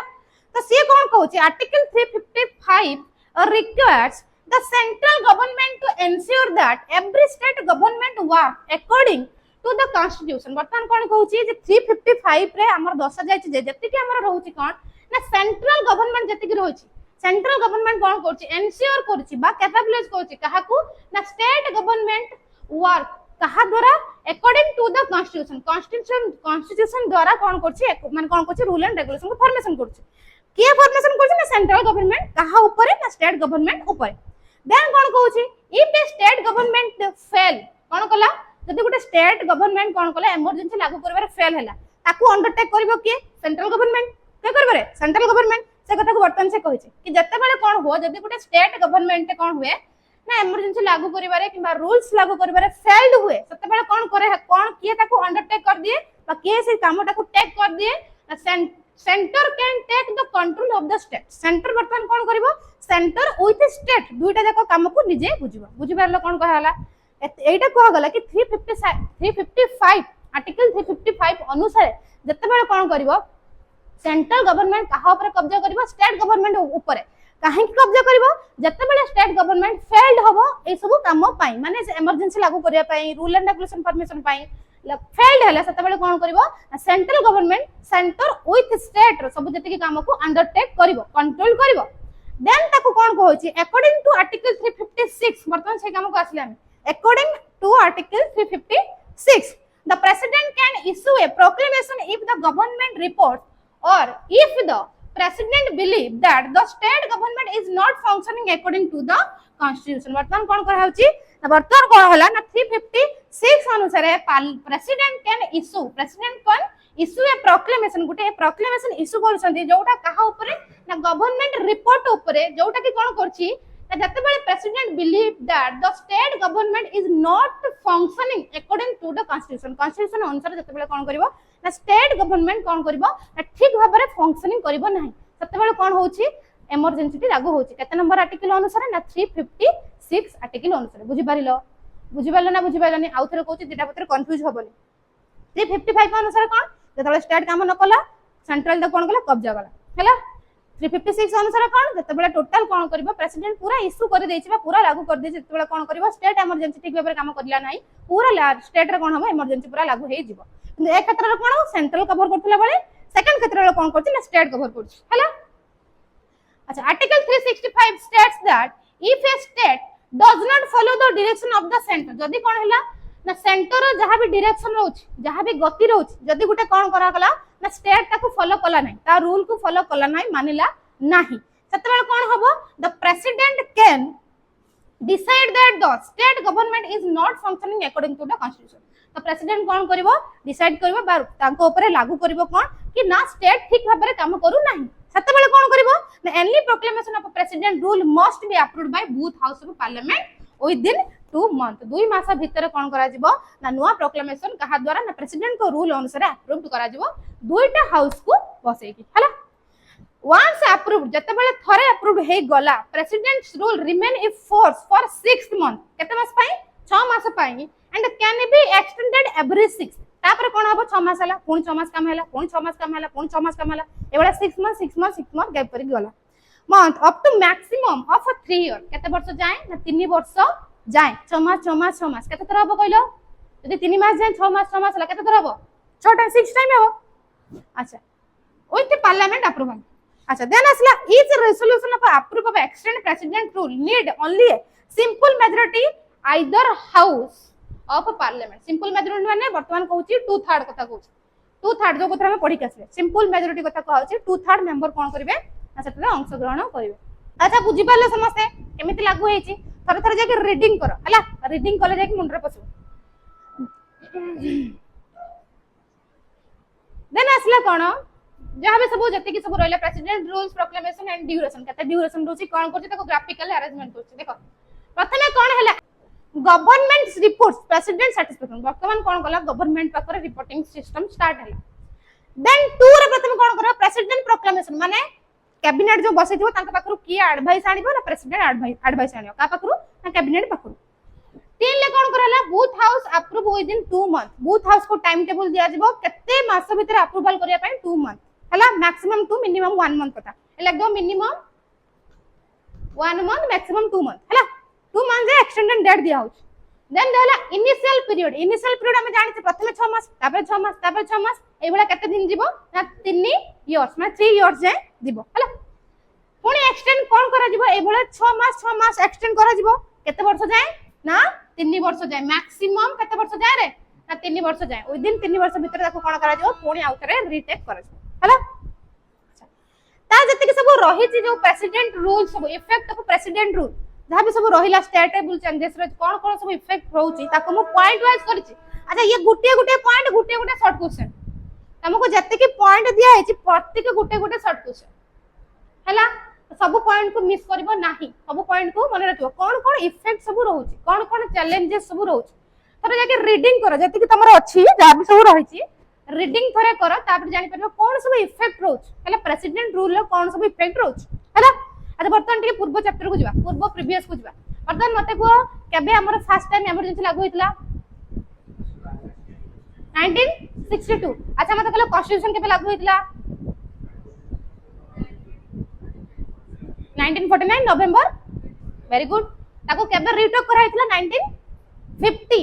तो से कोन कहउछि article 355 requires the central government to ensure that every state government work according to the constitution वर्तमान कोन कहउछि जे 355 रे हमर दसा जायछि जे जति के हमर रहउछि कोन ना सेंट्रल गवर्नमेंट जति के रहउछि सेंट्रल गवर्नमेंट कोन करछि एन्श्योर करछि बा कैपेबलाइज करछि काहा को ना स्टेट गवर्नमेंट वर्क कहा द्वारा अकॉर्डिंग टू द कॉन्स्टिट्यूशन द्वारा कोन करछि माने कोन करछि रूल एंड रेगुलेशन को फॉर्मेशन करछि के फॉर्मेशन करछि ना सेंट्रल गवर्नमेंट कहा ऊपर ना स्टेट गवर्नमेंट ऊपर देन कोन कहउछि if a state government fail कोन कला जदि गुटे स्टेट गवर्नमेंट कोन कला इमरजेंसी लागू करबार फेल हैला ताकू अंडरटेक करबो के सेंट्रल गवर्नमेंट के करबारे सेंट्रल गवर्नमेंट से कथा को वर्तमान से कहिछि कि जत्ते बेले कोन हो जदि गुटे स्टेट गवर्नमेंट कोन हुए ना इमरजेंसी लागू करिबारे किबा रूल्स लागू करिबारे फेल्ड हुए तत्ते बेले कोन करे कोन किए ताकू अंडरटेक कर दिए बा के से कामटा को टेक कर दिए centre can take the control of the state centre वर्तमान कोन करबो सेंटर विथ स्टेट दुईटा जाक काम को निजे बुझी पारलो कोन कहला एटा कह गला कि 355 आर्टिकल 355 अनुसार जत्ते बेले कोन करबो सेंट्रल गवर्नमेंट कहा ऊपर कब्जा करबो स्टेट गवर्नमेंट ऊपर काहे की कब्जा करबो जत्ते बेले स्टेट गवर्नमेंट फेल्ड होबो ए सब काम पई माने इमरजेंसी लागू करिया पई रूल एंड रेगुलेशन फॉर्मेशन पई फेल्ड हैला सते बेले कोन करबो central government centre with state सब जति के काम को अंडरटेक करबो कंट्रोल करबो देन ताको कोन कहउछि अकॉर्डिंग टू आर्टिकल 356 वर्तमान से काम को आसले हम according to article 356 the president can issue a proclamation if the government report or if the president believe that the state government is not functioning according to the constitution वर्तमान कोन करा होछि वर्तमान कोन होला ना 356 अनुसार president can issue a proclamation Gute proclamation issue करछन्ती जोटा कहा ऊपर ना गवर्नमेंट रिपोर्ट ऊपर जोटा कि कोन करछि जते बेले president believe that the state government is not functioning according to the constitution अनुसार जते बेले कोन करबो ना स्टेट गवर्नमेंट कोन करबो ना ठीक भाबरे फंक्शनिंग करबो नाही तते बेले कोन होछि इमरजेंसी लागू होची केते नंबर आर्टिकल अनुसार ना 356 आर्टिकल अनुसार बुझिपारलो ना बुझिपारलोनी आउ थरे कहूची दिटा पत्र कंफ्यूज होबनी 355 अनुसार कोन जतबे स्टेट काम न कला सेंट्रल द कोन कला कब्जा कला हैला 356 अनुसार कोन जतबे टोटल कोन करबो प्रेसिडेंट पूरा इश्यू कर देछि बा पूरा लागू कर देछि जतबे कोन करबो स्टेट इमरजेंसी ठीक भाबरे काम करला नाही पूरा स्टेट रे कोन हम इमरजेंसी पूरा लागू हे जिवो किंतु एक क्षेत्र रे कोन सेंट्रल कवर करथला बेले सेकंड क्षेत्र रे कोन करछि ना स्टेट कवर करछि हैला अच्छा article 365 states that if a state does not follow the direction of the center जदी कोन हैला ना सेंटर जहां भी डायरेक्शन रहउछ जहां भी गति रहउछ जदी गुटे कोन करा गला ना स्टेट ताको फॉलो कला नाही ता रूल को फॉलो कला नाही मानिला नाही सेतबेले कोन हबो the president can decide that the state government is not functioning according to the constitution तो प्रेसिडेंट कोन करबो डिसाइड करबो बा ताको ऊपर लागू करबो कोन कि ना स्टेट ठीक भाबरे काम करू नाही सेतबेले कोन करबो ना only proclamation of president rule must be approved by both house of parliament within 2 month 2 मास भीतर कोन करा जिवो ना नुवा प्रोक्लेमेशन कहा द्वारा ना प्रेसिडेंट को रूल अनुसार अप्रूव्ड करा जिवो दुईटा हाउस को बसै की हला once approved जतबेले थरे अप्रूव्ड हे गला presidents rule remain in force for 6 month केते मास पई 6 मास पई and can be extended every 6 तापर कोन हबो 6 मास हला पुनी 6 मास काम हला पुनी 6 मास काम हला पुनी 6 मास काम हला एबडा 6 मंथ गैप करी गला month up to maximum of 3 year केते वर्ष जाए ना 3 वर्ष जाए 6 मास केते तरह हबो कहलो यदि 3 मास जाए 6 मास हला केते तरह हबो 6 टाइम 6 टाइम हबो अच्छा विथ पार्लियामेंट अप्रूवल अच्छा देन असला each resolution of approve of extend president rule need only a simple majority either house of parliament simple majority माने वर्तमान कहूची 2/3 कथा कहूची 2/3 जो कथा हम पढी केसले सिंपल मेजॉरिटी कथा कहूची 2/3 मेंबर कोन करिवे ना सेतले अंश ग्रहण करिवे अच्छा बुझी पाले समस्त केमिति लागू हेची थरे थरे जाके रीडिंग करो हला रीडिंग कले जाके मुंडरे पसु देन असला कोन जहां भी सब जति की सब रहले president rules proclamation and duration कते ड्यूरेशन रोची कोन करछि ताको ग्राफिकल अरेंजमेंट करछि देखो प्रथमे कोन हैला गवर्नमेंट रिपोर्ट्स प्रेसिडेंट सैटिस्फैक्शन वर्तमान कोन कला गवर्नमेंट पाकर रिपोर्टिंग सिस्टम स्टार्ट हैला देन 2 रे प्रथमे कोन करा प्रेसिडेंट प्रोक्लेमेशन माने कैबिनेट जो बसै थिबो तांका पाकरू की एडवाइस आनिबो ना प्रेसिडेंट एडवाइस आनियो का पाकरू ना कैबिनेट पाकरू 3 ले कोन करला booth house approve with in 2 month booth house को टाइम टेबल दिया जिवो केते मास भीतर अप्रूवल करिया पई 2 मंथ हला मैक्सिमम 2 मिनिमम 1 मंथ कथा एला एकदम मिनिमम 1 मंथ मैक्सिमम 2 मंथ हला 2 मंथ जे एक्सटेंडेड डेट दिया होछ देन देला इनिशियल पीरियड हम जानि छ प्रथमे 6 मास तापर 6 मास एबेला केते दिन जिवो ना 3 इयर्स माने 3 इयर्स जे जिवो हला पुनी एक्सटेंड कोन करा जिवो एबेला 6 मास एक्सटेंड करा जिवो केते वर्ष जाय ना 3 वर्ष जाय मैक्सिमम केते वर्ष जाय रे ना 3 वर्ष जाय विदिन 3 वर्ष भीतर ताको कोन करा जिवो पुनी आउतरे रीटेक करा जिवो हला ता जति के सब रही छी जो प्रेसिडेंट रूल सब इफेक्ट ऑफ प्रेसिडेंट रूल जहां भी सब रहिला स्टेटेबल चेंजेस रे कोन सब इफेक्ट रहउची ताको मु पॉइंट वाइज करछि अच्छा ये गुटे पॉइंट गुटे शॉर्ट क्वेश्चन हमको जति के पॉइंट दिया है प्रत्येक गुटे शॉर्ट क्वेश्चन हला सब पॉइंट को मिस करबो नाही सब पॉइंट को मन रखियो कोन इफेक्ट सब रहउची कोन चैलेंजेस सब रहउची तरे जाके रीडिंग करो जति के तमरो अछि जहां भी सब रहिची रीडिंग थरे करो तापर जानि परबो कोन सब इफेक्ट रहउची हला प्रेसिडेंट रूल लो कोन सब इफेक्ट रहउची हला अच्छा बर्तन टिके पूर्व चैप्टर को जिबा पूर्व प्रीवियस को जिबा बर्तन मते को केबे हमर फर्स्ट टाइम इमरजेंसी लागू होइतला 1962 अच्छा मते कहलो कॉन्स्टिट्यूशन केबे लागू होइतला 1949 नवंबर वेरी गुड ताको केबे रीटॉक करा होइतला 1950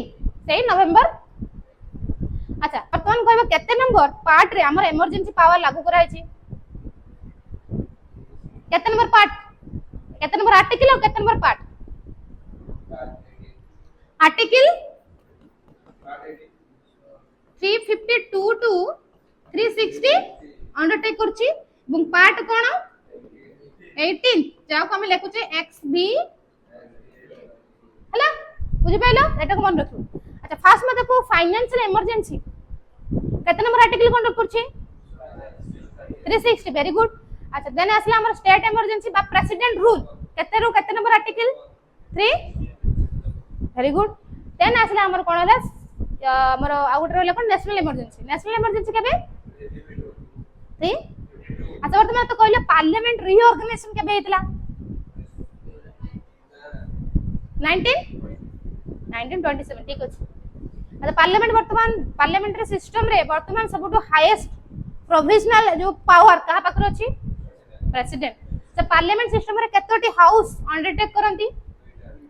सही नवंबर अच्छा बर्तन कहबो केते नंबर पार्ट रे हमर इमरजेंसी पावर लागू करा छि केते नंबर पार्ट केते नंबर आर्टिकल और केते number part article 352 to 360 undertake करछि बुं पार्ट कोन 18 जाओ को हम लेखु छे एक्स बी हला बुझि पाइलो एटा को मन रखु अच्छा फास्ट में देखो फाइनेंशियल इमरजेंसी केते नंबर आर्टिकल कंडक्ट करछि 360 वेरी गुड अच्छा देन असला हमर स्टेट इमरजेंसी बा प्रेसिडेंट रूल केते number article 3 very good then असला हमर कोन हला हमर आउट रहले कोन नेशनल इमरजेंसी केबे 3 अच्छा वर्तमान तो कहले पार्लियामेंट रीऑर्गेनाइजेशन केबे हेतला 1927 ठीक अछि। अच्छा पार्लियामेंट वर्तमान पार्लियामेंटरी सिस्टम रे वर्तमान सबटो हाईएस्ट प्रोविजनल जो पावर कहा पाकर अछि प्रेसिडेंट। तो पार्लियामेंट सिस्टम रे केतोटी हाउस अंडरटेक करंती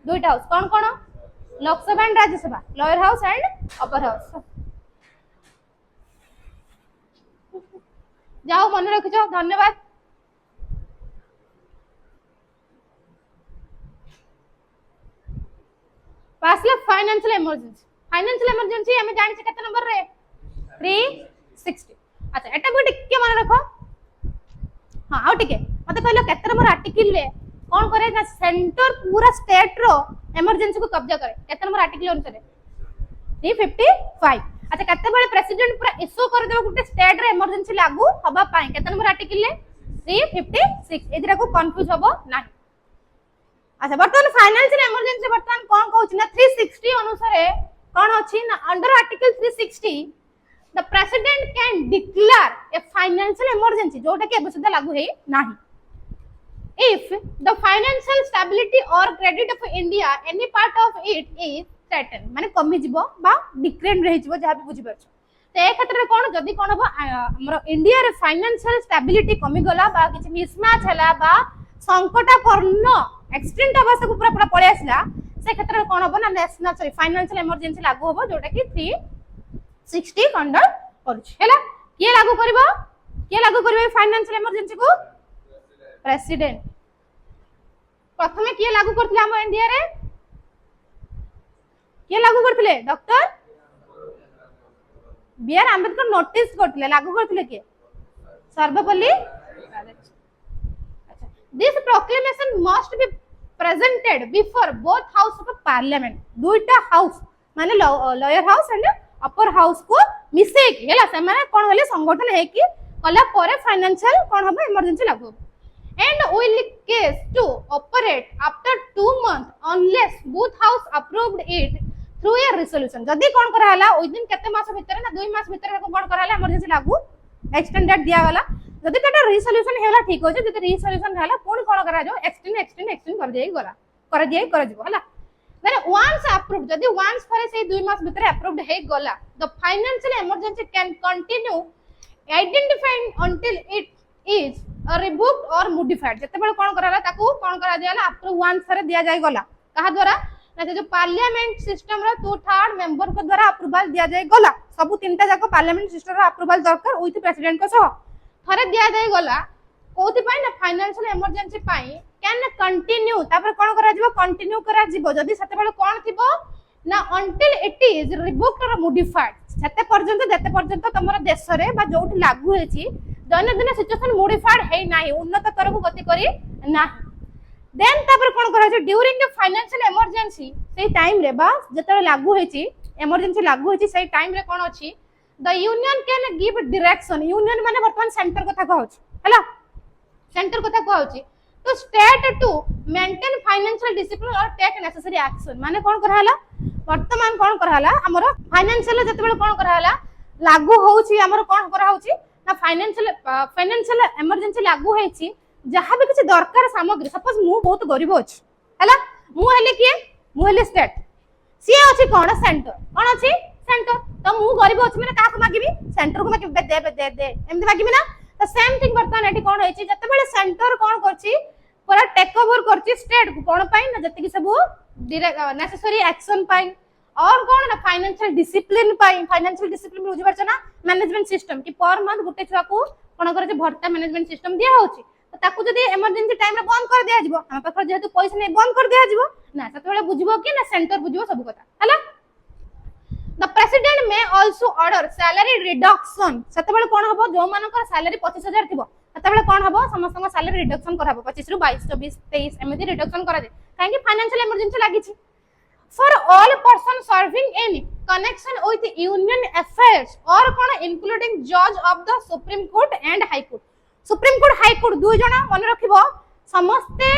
दुईटा house cone cone Lok Sabha and Rajya Sabha lower house and upper house. जाओ मन रखियो धन्यवाद। पासला फाइनेंशियल इमरजेंसी हमें जानि से केते नंबर रे 360। अच्छा एटा को टिके मन रखो हां आ टिके मते कहलो केते नंबर आर्टिकल रे कोन करे ना सेंटर पूरा स्टेट रो इमरजेंसी को कब्जा करे केते नंबर आर्टिकल अनुसार 355। अच्छा केते बळे प्रेसिडेंट पूरा इशू कर देबो गुटे स्टेट रे इमरजेंसी लागू हबा पाए केते नंबर आर्टिकल रे 356 एदिरा को कंफ्यूज हबो ना। अच्छा वर्तमान फाइनेंशियल इमरजेंसी वर्तमान कोन कहउछि ना 360 अनुसार कोन अछि ना under article 360 the president can declare a financial emergency जोटा के अब सुधा लागू है नाही if the financial stability or credit of India any part of it is threatened माने कमी जिवो बा डिक्रेन रहि जिवो जहा भी बुझि परछ। तो ए क्षेत्र रे कोन जदी कोन हो हमर इंडिया रे फाइनेंशियल स्टेबिलिटी कमी गला बा किछि मिसमैच हला बा संकटापन्न एक्सटेंट अवस्था को पूरा पूरा पळे आसला से क्षेत्र रे कोन हो ना नेशनल सॉरी फाइनेंशियल इमरजेंसी लागू होबो जोटा कि 360 अंडर करछ हैला के लागू करबो फाइनेंशियल इमरजेंसी को प्रेसिडेंट। प्रथमे किए लागू करथिले हम इंडिया रे किए लागू करथिले doctor B R Ambedkar notice करथिले लागू करथिले के सर्वपल्ली अच्छा this proclamation must be presented before both house of parliament दुईटा हाउस माने lower house and upper house को मिसे के हैला से माने कोन होले संगठन है कि कला परे फाइनेंशियल कोन हबो इमरजेंसी लागू and will case to operate after 2 months unless both house approved it through a resolution। जदी कोन कराला ओइ दिन केते मास भीतर ना 2 मास भीतर को कोन कराला इमरजेंसी लागू एक्सटेंडेड दिया गला जदी केटा रिसोल्यूशन हेला ठीक हो जे जदी रिसोल्यूशन हला कोन कोन करा जो एक्सटेंड कर दिए गला कर जिवो हला देन once approved जदी once फरे से 2 मास भीतर approved हे गला the financial emergency can continue identified until it is revoked or modified। जते बेले कोन कराला ताकू कोन करा दियाला आफ्टर वंस फरे दिया जाय गला कहा द्वारा ना जो पार्लियामेंट सिस्टम रो 2/3 मेंबर को द्वारा अप्रूवल दिया जाय गला सब तीनटा जाको पार्लियामेंट सिस्टम रो अप्रूवल दरकार विथ प्रेसिडेंट को सह थरे दिया जाय गला कोथि पय ना फाइनेंशियल इमरजेंसी पय कैन कंटिन्यू तापर कोन करा जिवो कंटिन्यू करा जिवो जदी सते बेले कोन थिबो ना until it is revoked or modified सते पर्यंत तमरा देश रे बा जोठी लागू हेची दैनंदिन सिचुएशन मॉडिफाइड है नाही उन्नत तरफ गति करी नाही देन तापर कोन करा छै ड्यूरिंग द फाइनेंशियल इमरजेंसी से टाइम रे बा जते लागू हेची इमरजेंसी लागू हेची से टाइम रे कोन अछि the union can give direction union माने वर्तमान सेंटर कथा कहउछ हैला सेंटर कथा कहउछ तो state to maintain financial discipline और टेक नेसेसरी एक्शन माने कोन कराला वर्तमान कोन कराला हमर फाइनेंशियल जते बेले कोन कराला लागू होउची हमर कोन करा होउची ना फाइनेंशियल इमरजेंसी लागू हेची जहां भी किछ दरकार सामग्री सपोज मु बहुत गरीब अछि हैला मु हेले स्टेट सी अछि कोन सेंटर कोन अछि सेंटर तो मु गरीब अछि माने काको मागिबी सेंटर को मागिबी दे एमति मागिबी ना तो सेम थिंग बर्तमान एठी कोन हेची जते बेले सेंटर कोन करछि पूरा टेक ओवर करछि स्टेट को कोन पाई ना जति कि सब नेसेसरी एक्शन पाई और कोन ना फाइनेंशियल डिसिप्लिन बुझि परछ ना मैनेजमेंट सिस्टम कि पर मंथ गुटे छुआ को कोन करे जे भर्ता मैनेजमेंट सिस्टम दिया होछि तो ताकू जदी इमरजेंसी टाइम रे बंद कर दिया जिवो हम पाखर जेतु पैसा नै बंद कर दिया जिवो ना सते बेले बुझिबो कि ना सेंटर बुझिबो सब कथा हला the president may also order salary reduction सते बेले कोन हबो जो मानकर सैलरी 25000 थिबो सते बेले कोन हबो समस्त सैलरी रिडक्शन करबो 25 रु 22 24 23 एमति रिडक्शन करा दे काहे कि फाइनेंशियल इमरजेंसी लागि छी for all person serving in connection with union affairs or cone including judge of the supreme court and high court दु जना मन रखिबो समस्ते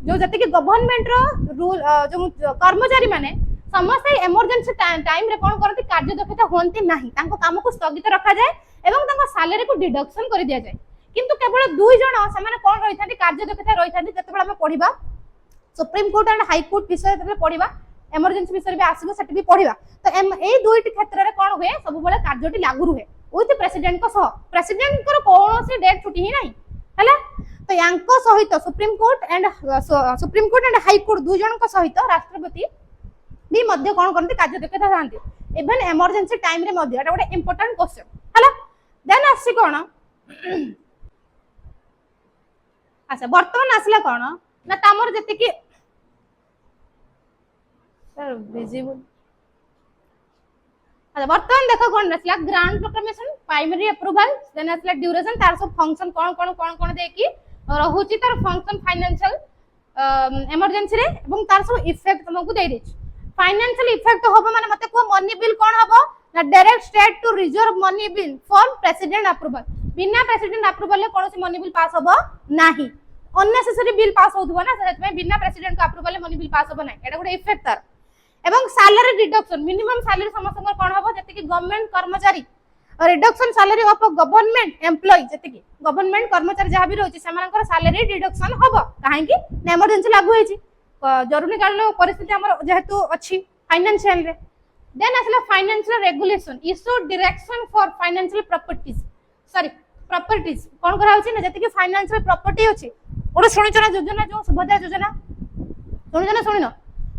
जो जति कि गवर्नमेंट रो रूल जो कर्मचारी माने समस्त इमरजेंसी टाइम रे कोन करती कार्य दक्षता होंती नाही तांको काम को स्थगित रखा जाय एवं तांको सैलरी को डिडक्शन कर दिया जाय किंतु केवल दुई जण से कौन रही था कार्यदक्षता रही था जिते आम पढ़ा supreme court and high court विषय जो पढ़ा इमरजेंसी विषय भी आसो से भी पढ़ा तो ये दुईट क्षेत्र में कौन हुए सब बड़े कार्यटी लागू रुहे विथ प्रेसिडेंट प्रेसिडेंट कौन डेट छुट्टी ही ना है तो यांको सहित supreme court and high court दुई जन सहित राष्ट्रपति भी मध्य कौन करते कार्यदक्षता थांती इवन इमरजेंसी टाइम रे मध्य एटा गोटे इंपोर्टेंट क्वेश्चन है देन आसी कौन अच्छा वर्तमान आसला कौन ना तमर जति कि सर विजिबल अच्छा वर्तमान देखो कौन आसला grant proclamation primary approval then आसला ड्यूरेशन तार सब फंक्शन कौन देखि रहुची तार फंक्शन फाइनेंशियल इमरजेंसी रे एवं तार सब इफेक्ट तुमको दे देछि फाइनेंशियल इफेक्ट होबो माने मते को मनी बिल कौन हबो ना direct state to reserve money bill for president approval बिना प्रेसिडेंट अप्रूवल ले कोनोसी मनी बिल पास होबो नाही अननेसेसरी बिल पास होथबो ना सेत में बिना प्रेसिडेंट का अप्रूवल ले मनी बिल पास होबो नाही एटा गोटे इफेक्ट तार एवं सैलरी रिडक्शन मिनिमम सैलरी समस्त कौन हम जति गवर्नमेंट कर्मचारी reduction salary of government employ जति गवर्नमेंट कर्मचारी जहाँ भी रही सैलरी रिडक्शन हम कहीं इमरजेंसी लागू होती जरूरीकालीन परिस्थिति आम जेहेतु अच्छी फाइनेंशियल रे देन आसला financial regulation issue direction for financial properties sorry properties कौन करा होची ना जति फाइनेंशियल प्रॉपर्टी अछि ओडे सुनिचना योजना जो सुभद्रा योजना सुनिन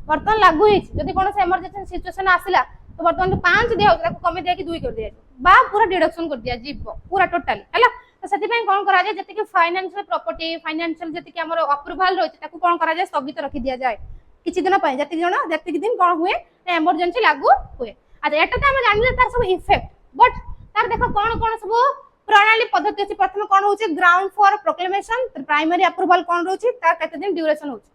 वर्तमान लागू होती कौन से इमरजेंसी सिचुएशन आसला तो वर्तमान 5 दिया होता कमे दिया कि 2 कर दिया बा पूरा डिडक्शन कर दिया जीव पूरा टोटली है तो से कौन करा जाए जति फाइनेंशियल प्रॉपर्टी फाइनेंशियल जति हमर अप्रूवल रही ताको कौन करा जाए स्थगित रखी दिया जाए किछि दिन पय जति दिन कौन हुए इमरजेंसी लागू हुए अच्छा एटा तो हम जानिले तार सब इफेक्ट बट तार देखो कौन सब प्रणाली पद्धति अछि प्रथम कौन होची ground for proclamation primary approval कौन रहउची तार केते दिन ड्यूरेशन होची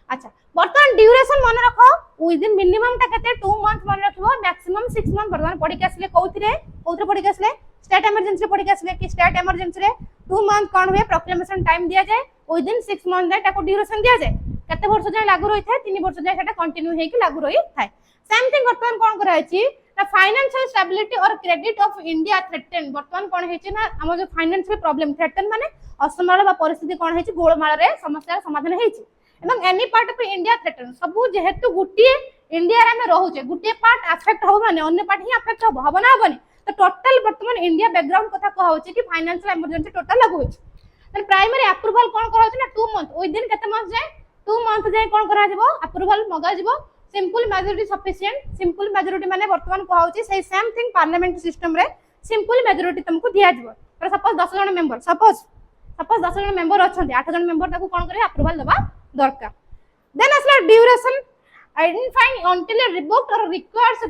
अच्छा बर्तमान ड्यूरेशन मन रखो विदिन मिनिमम ता केते 2 मंथ मन रखबो मैक्सिमम 6 मंथ बर्तमान पढ़ी के आसले कोउथरे पढ़ी के आसले स्टेट इमरजेंसी पढ़ी के आसले कि स्टेट इमरजेंसी रे 2 मंथ कोन हुए प्रोक्लेमेशन टाइम दिया जाए विदिन 6 मंथ रे ताको ड्यूरेशन दिया जाए केते वर्ष जाय लागू रही थाए 3 वर्ष जाय सेटा कंटिन्यू हे कि लागू रही थाए सेम थिंग बर्तमान कोन करायछि द फाइनेंशियल स्टेबिलिटी और क्रेडिट ऑफ इंडिया थ्रेटन बर्तमान कोन हेछि ना हम जो फाइनेंशियल प्रॉब्लम थ्रेटन माने असमाल बा परिस्थिति कोन हेछि गोळमाळ रे समस्या समाधान हेछि एवं any part of India threaten सब जेहेतु गुटिए इंडिया रे हम रहउचे गुटिए पार्ट अफेक्ट हो माने अन्य पार्ट ही अफेक्ट हो हबो ना हबनी तो टोटल वर्तमान इंडिया बैकग्राउंड कथा कह होचे कि फाइनेंशियल इमरजेंसी टोटल लागू होचे देन प्राइमरी अप्रूवल कोन करा होचे ना 2 मंथ विदिन केते मंथ जाय 2 मंथ जाय कोन करा जेबो अप्रूवल मगा जेबो simple majority sufficient simple majority माने वर्तमान कह होचे सेही सेम थिंग पार्लियामेंट सिस्टम रे सिंपल मेजॉरिटी तुमको दिया जेबो पर सपोज 10 जन मेंबर सपोज 10 जन मेंबर अछंती 8 जन मेंबर ताको कोन करे अप्रूवल दबा दरकार देन असला duration identifying until revoked or requires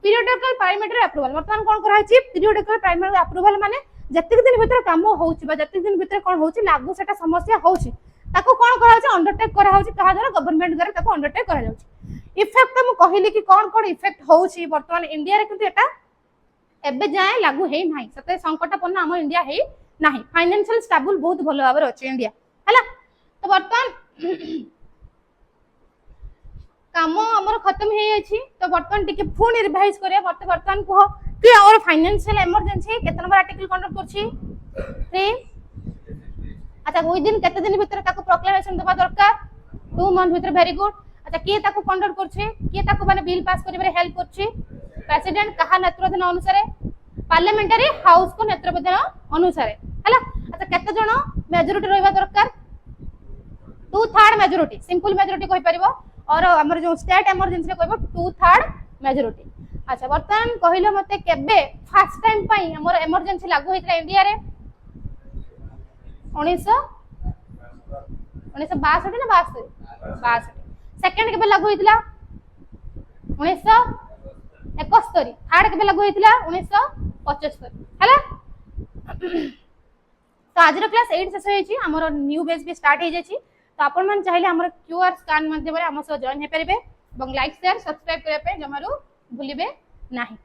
periodical parliamentary approval वर्तमान कोन करा छि periodical parliamentary approval माने जतिक दिन भीतर काम होउछि बा जतिक दिन भीतर कोन होउछि लागू सेटा समस्या होउछि ताको कोन करा छि अंडरटेक करा होउछि कहा द्वारा गवर्नमेंट द्वारा ताको अंडरटेक करा जाउछि इफेक्ट हम कहिली कि कोन इफेक्ट होउछि वर्तमान इंडिया रे किंतु एटा एबे जाय लागू हे नाही सते संकटपूर्ण हम इंडिया हे नाही फाइनेंशियल स्टेबल बहुत भलो भाबरे अछि इंडिया हला तो वर्तमान काम हमर खत्म हे अछि तो वर्तमान टिके पुनी रिवाइज करिया वर्तमान कहो कि और फाइनेंशियल इमरजेंसी केते नंबर आर्टिकल कंडक्ट करछि 3 अच्छा कोई दिन केते दिन भीतर ताको प्रोक्लेमेशन दबा दरकार 2 मंथ भीतर वेरी गुड अच्छा के ताको कंडक्ट करछि के ताको माने बिल पास करिबे हेल्प करछि प्रेसिडेंट कहा नेतृत्वाधीन अनुसार पार्लियामेंटरी हाउस को नेतृत्वाधीन अनुसार हला अच्छा केते जण मेजॉरिटी रहबा दरकार 2/3 मेजॉरिटी सिंपल मेजॉरिटी कहि परिबो और हमर जो स्टेट इमरजेंसी कहबो 2/3 मेजॉरिटी अच्छा वर्तमान कहिलो मते केबे फर्स्ट टाइम पई हमर इमरजेंसी लागू होइतला इंडिया रे 1962 ना 62 सेकंड केबे लागू होइतला 1971 थर्ड केबे लागू होइतला 1975 हला तो आज रो क्लास 8 शेष होइछि हमर न्यू बेस भी स्टार्ट हे जाछि तो आपण मन चाहिले हमर क्यूआर स्कैन माध्यम रे हम सब जॉइन हे परिबे এবং लाइक शेयर सब्सक्राइब करे पे जमारू भूलिबे नाही।